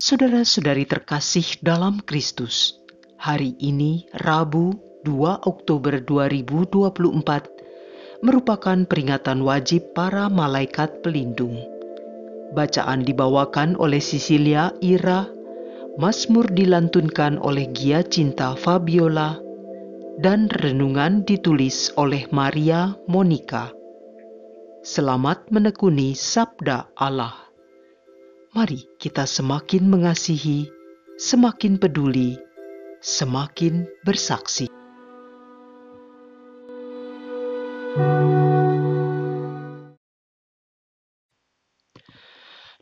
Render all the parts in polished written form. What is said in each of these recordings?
Saudara-saudari terkasih dalam Kristus, hari ini Rabu 2 Oktober 2024 merupakan peringatan wajib para malaikat pelindung. Bacaan dibawakan oleh Cecilia Ira, Mazmur dilantunkan oleh Gia Cinta Fabiola, dan renungan ditulis oleh Maria Monica. Selamat menekuni Sabda Allah. Mari kita semakin mengasihi, semakin peduli, semakin bersaksi.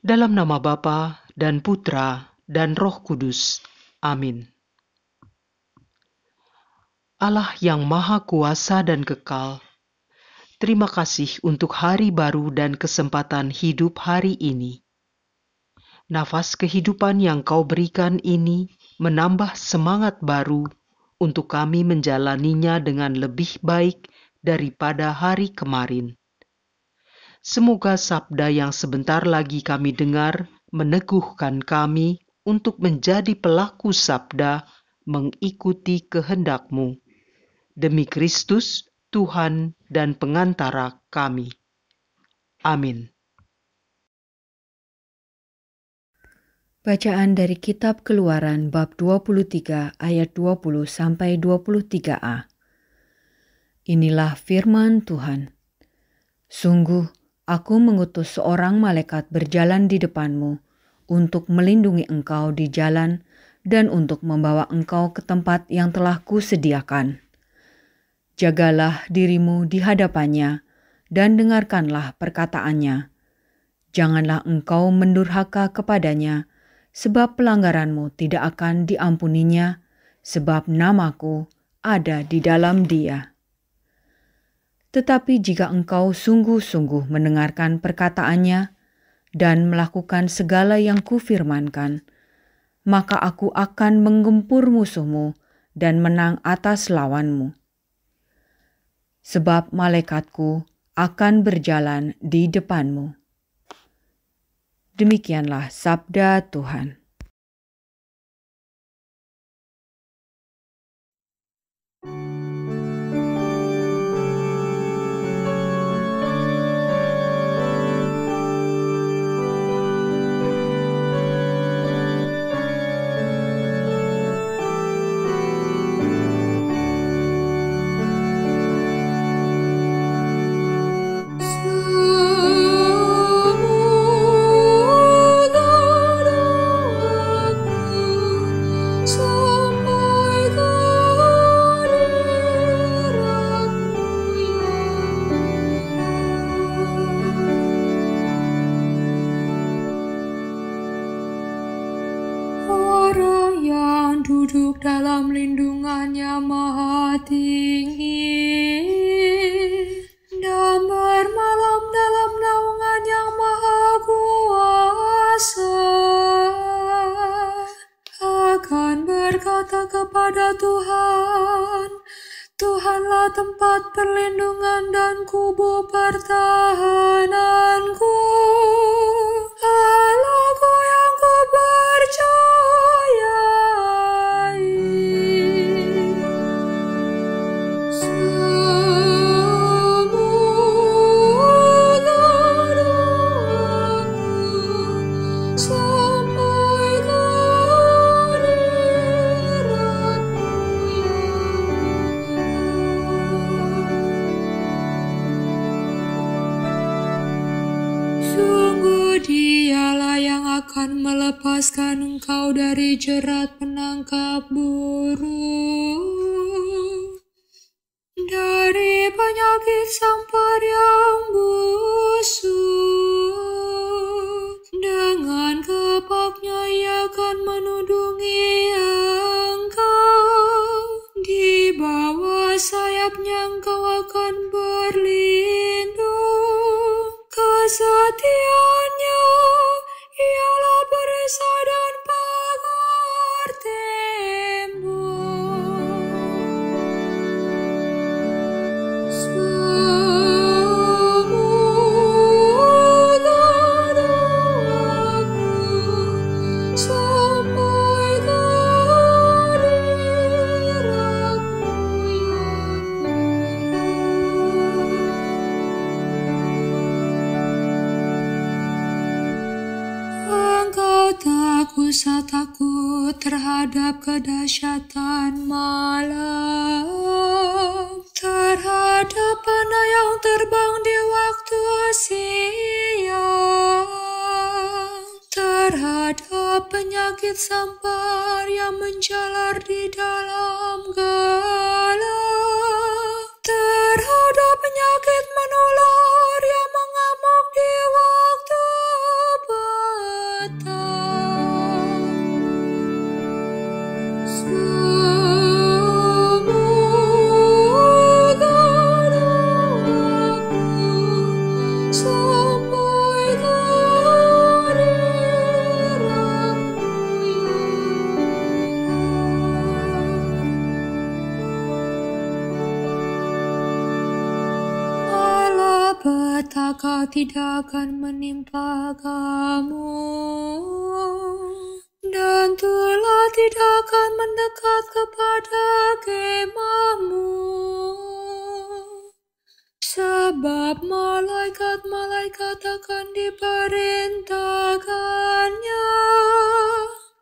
Dalam nama Bapa dan Putra dan Roh Kudus. Amin. Allah yang Maha Kuasa dan Kekal, terima kasih untuk hari baru dan kesempatan hidup hari ini. Nafas kehidupan yang Kau berikan ini menambah semangat baru untuk kami menjalaninya dengan lebih baik daripada hari kemarin. Semoga sabda yang sebentar lagi kami dengar meneguhkan kami untuk menjadi pelaku sabda mengikuti kehendak-Mu. Demi Kristus, Tuhan dan pengantara kami. Amin. Bacaan dari Kitab Keluaran bab 23 ayat 20 sampai 23a. Inilah firman Tuhan. Sungguh, aku mengutus seorang malaikat berjalan di depanmu untuk melindungi engkau di jalan dan untuk membawa engkau ke tempat yang telah kusediakan. Jagalah dirimu di hadapannya dan dengarkanlah perkataannya. Janganlah engkau mendurhaka kepadanya, sebab pelanggaranmu tidak akan diampuninya, sebab namaku ada di dalam dia. Tetapi jika engkau sungguh-sungguh mendengarkan perkataannya dan melakukan segala yang kufirmankan, maka aku akan menggempur musuhmu dan menang atas lawanmu. Sebab malaikatku akan berjalan di depanmu. Demikianlah sabda Tuhan. Orang yang duduk dalam lindungannya Maha Tinggi dan bermalam dalam naungan yang Maha Kuasa akan berkata kepada Tuhan, Tuhanlah tempat perlindungan dan kubu pertahananku, Allahku yang kupercayai. Semoga doaku sampai kehadirat-Mu Sungguh Dialah yang akan melepaskan engkau dari jerat penangkap burung, dari penyakit sampar yang busuk. Dengan kepaknya Ia akan menudungi engkau, di bawah sayapnya engkau akan berlindung. Kesetiaannya ialah perisai dan pagar tembok. Semoga rasa takut terhadap kedahsyatan malam, terhadap panah yang terbang di waktu siang, terhadap penyakit sampar yang menjalar di dalam gelap, terhadap penyakit menular yang mengamuk di waktu petang. Petaka tidak akan menimpa kamu, dan tulah tidak akan mendekat kepada kemahmu, sebab malaikat-malaikat akan diperintahkannya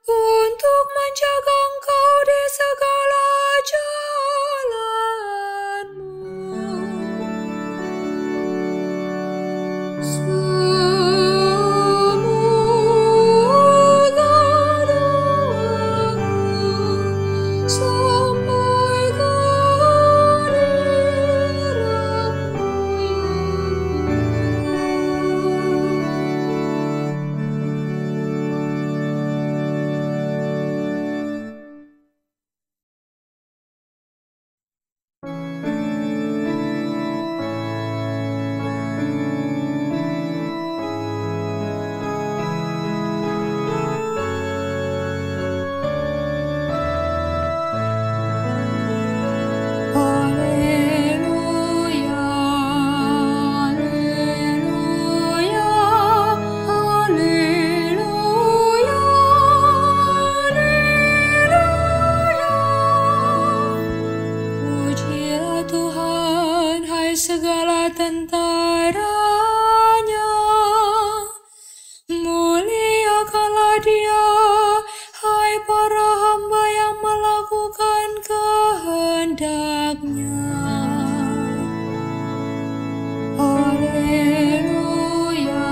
untuk menjaga engkau di segala jalanmu. Segala tentaranya, muliakanlah Dia, hai para hamba yang melakukan kehendak-Nya. Haleluya,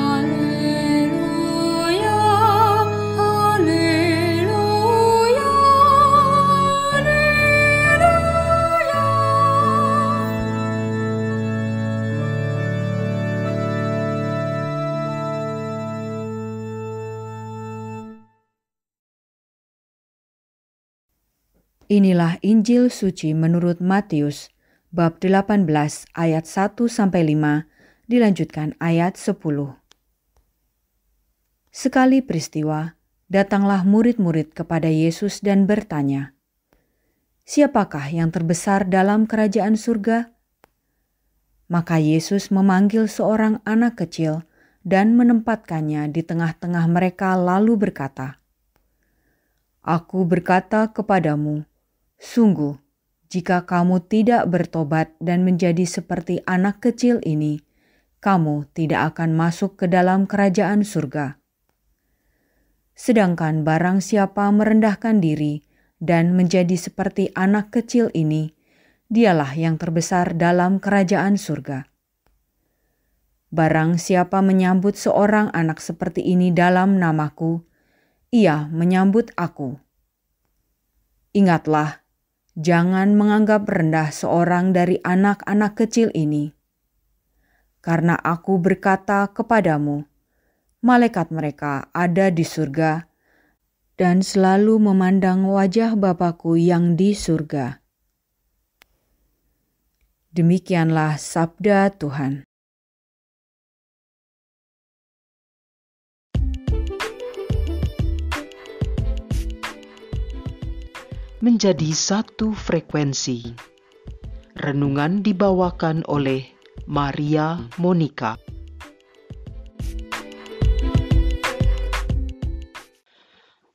haleluya, haleluya, haleluya. Inilah Injil suci menurut Matius, bab 18 ayat 1-5, dilanjutkan ayat 10. Sekali peristiwa, datanglah murid-murid kepada Yesus dan bertanya, "Siapakah yang terbesar dalam kerajaan surga?" Maka Yesus memanggil seorang anak kecil dan menempatkannya di tengah-tengah mereka lalu berkata, "Aku berkata kepadamu, sungguh, jika kamu tidak bertobat dan menjadi seperti anak kecil ini, kamu tidak akan masuk ke dalam kerajaan surga. Sedangkan barang siapa merendahkan diri dan menjadi seperti anak kecil ini, dialah yang terbesar dalam kerajaan surga. Barang siapa menyambut seorang anak seperti ini dalam namaku, ia menyambut aku. Ingatlah, jangan menganggap rendah seorang dari anak-anak kecil ini. Karena aku berkata kepadamu, malaikat mereka ada di surga dan selalu memandang wajah Bapa-Ku yang di surga." Demikianlah sabda Tuhan. Menjadi satu frekuensi. Renungan dibawakan oleh Maria Monica.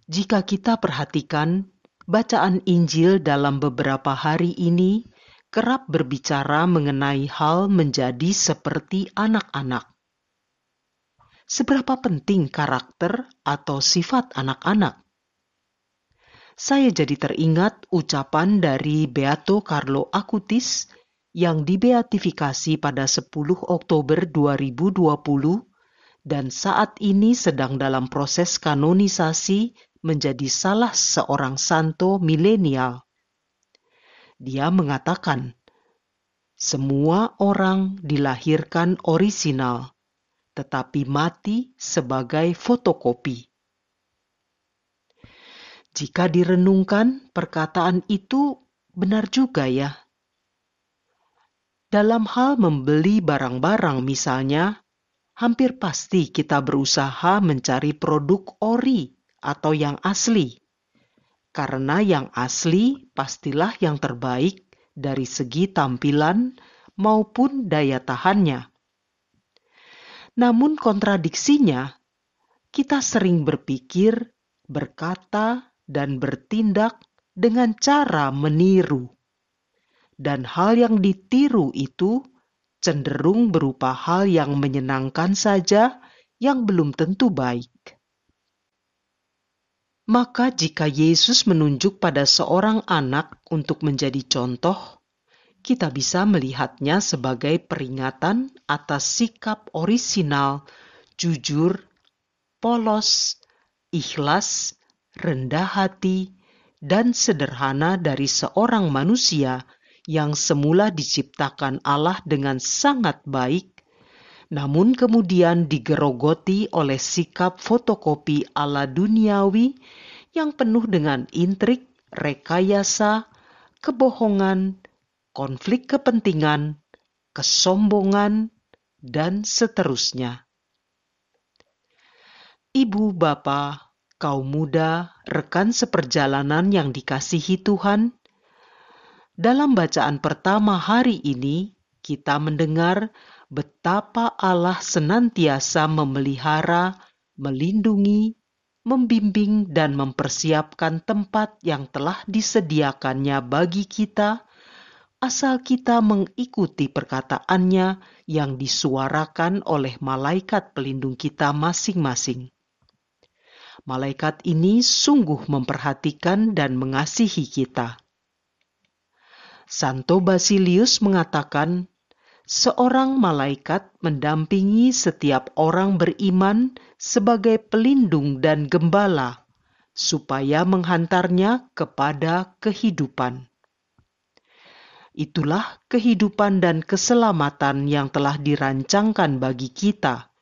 Jika kita perhatikan, bacaan Injil dalam beberapa hari ini kerap berbicara mengenai hal menjadi seperti anak-anak. seberapa penting karakter atau sifat anak-anak. Saya jadi teringat ucapan dari Beato Carlo Acutis yang dibeatifikasi pada 10 Oktober 2020 dan saat ini sedang dalam proses kanonisasi menjadi salah seorang santo milenial. Dia mengatakan, semua orang dilahirkan orisinal, tetapi mati sebagai fotokopi. Jika direnungkan, perkataan itu benar juga ya. Dalam hal membeli barang-barang misalnya, hampir pasti kita berusaha mencari produk ori atau yang asli. Karena yang asli pastilah yang terbaik dari segi tampilan maupun daya tahannya. Namun kontradiksinya, kita sering berpikir, berkata, dan bertindak dengan cara meniru. Dan hal yang ditiru itu cenderung berupa hal yang menyenangkan saja yang belum tentu baik. Maka jika Yesus menunjuk pada seorang anak untuk menjadi contoh, kita bisa melihatnya sebagai peringatan atas sikap orisinal, jujur, polos, ikhlas, rendah hati, dan sederhana dari seorang manusia yang semula diciptakan Allah dengan sangat baik, namun kemudian digerogoti oleh sikap fotokopi ala duniawi yang penuh dengan intrik, rekayasa, kebohongan, konflik kepentingan, kesombongan, dan seterusnya. Ibu, Bapa, kaum muda, rekan seperjalanan yang dikasihi Tuhan, dalam bacaan pertama hari ini kita mendengar betapa Allah senantiasa memelihara, melindungi, membimbing dan mempersiapkan tempat yang telah disediakannya bagi kita, asal kita mengikuti perkataannya yang disuarakan oleh malaikat pelindung kita masing-masing. Malaikat ini sungguh memperhatikan dan mengasihi kita. Santo Basilius mengatakan, seorang malaikat mendampingi setiap orang beriman sebagai pelindung dan gembala, supaya menghantarnya kepada kehidupan. Itulah kehidupan dan keselamatan yang telah dirancangkan bagi kita,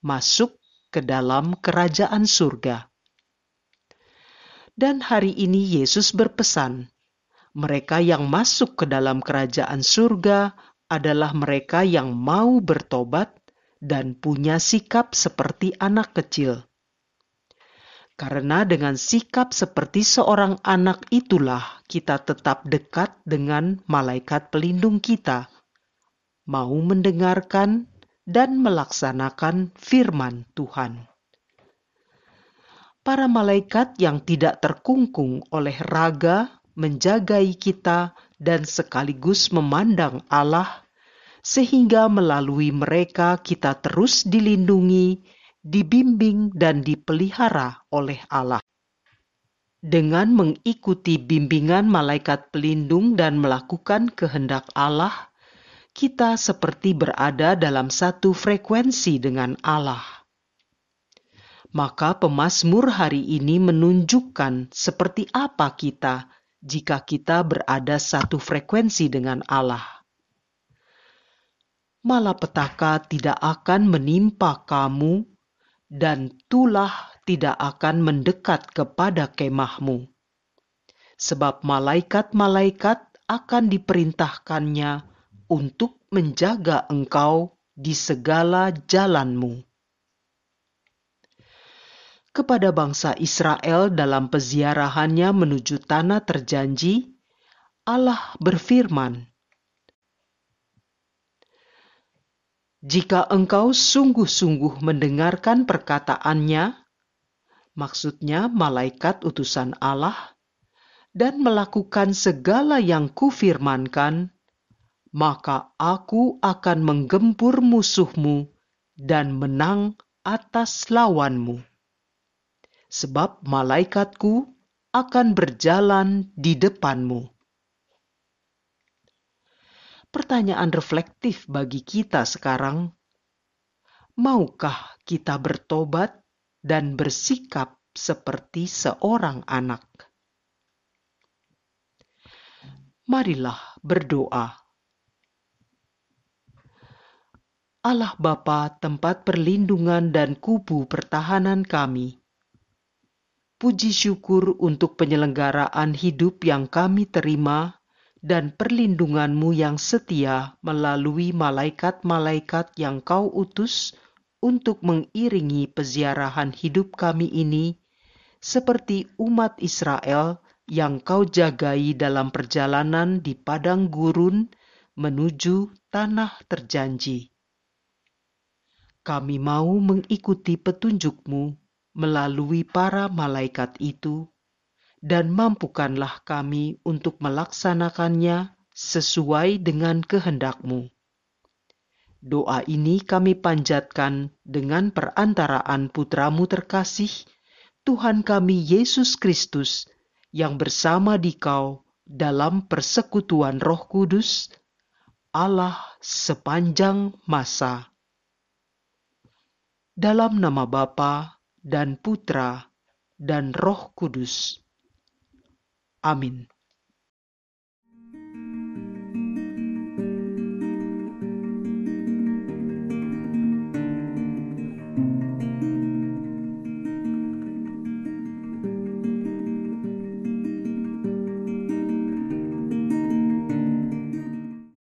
masuk ke dalam kerajaan surga. Dan hari ini Yesus berpesan, mereka yang masuk ke dalam kerajaan surga adalah mereka yang mau bertobat dan punya sikap seperti anak kecil. Karena dengan sikap seperti seorang anak itulah kita tetap dekat dengan malaikat pelindung kita, mau mendengarkan dan melaksanakan firman Tuhan. Para malaikat yang tidak terkungkung oleh raga menjagai kita dan sekaligus memandang Allah, sehingga melalui mereka kita terus dilindungi, dibimbing dan dipelihara oleh Allah. Dengan mengikuti bimbingan malaikat pelindung dan melakukan kehendak Allah, kita seperti berada dalam satu frekuensi dengan Allah. Maka pemazmur hari ini menunjukkan seperti apa kita jika kita berada satu frekuensi dengan Allah. Malapetaka tidak akan menimpa kamu, dan tulah tidak akan mendekat kepada kemahmu. Sebab malaikat-malaikat akan diperintahkannya untuk menjaga engkau di segala jalanmu. Kepada bangsa Israel dalam peziarahannya menuju tanah terjanji, Allah berfirman, jika engkau sungguh-sungguh mendengarkan perkataannya, maksudnya malaikat utusan Allah, dan melakukan segala yang kufirmankan, maka aku akan menggempur musuhmu dan menang atas lawanmu. Sebab malaikatku akan berjalan di depanmu. Pertanyaan reflektif bagi kita sekarang, maukah kita bertobat dan bersikap seperti seorang anak? Marilah berdoa. Allah Bapa, tempat perlindungan dan kubu pertahanan kami, puji syukur untuk penyelenggaraan hidup yang kami terima dan perlindungan-Mu yang setia melalui malaikat-malaikat yang Kau utus untuk mengiringi peziarahan hidup kami ini, seperti umat Israel yang Kau jagai dalam perjalanan di padang gurun menuju tanah terjanji. Kami mau mengikuti petunjuk-Mu melalui para malaikat itu, dan mampukanlah kami untuk melaksanakannya sesuai dengan kehendak-Mu. Doa ini kami panjatkan dengan perantaraan Putra-Mu terkasih, Tuhan kami Yesus Kristus, yang bersama Dikau dalam persekutuan Roh Kudus, Allah sepanjang masa. Dalam nama Bapa dan Putra dan Roh Kudus. Amin.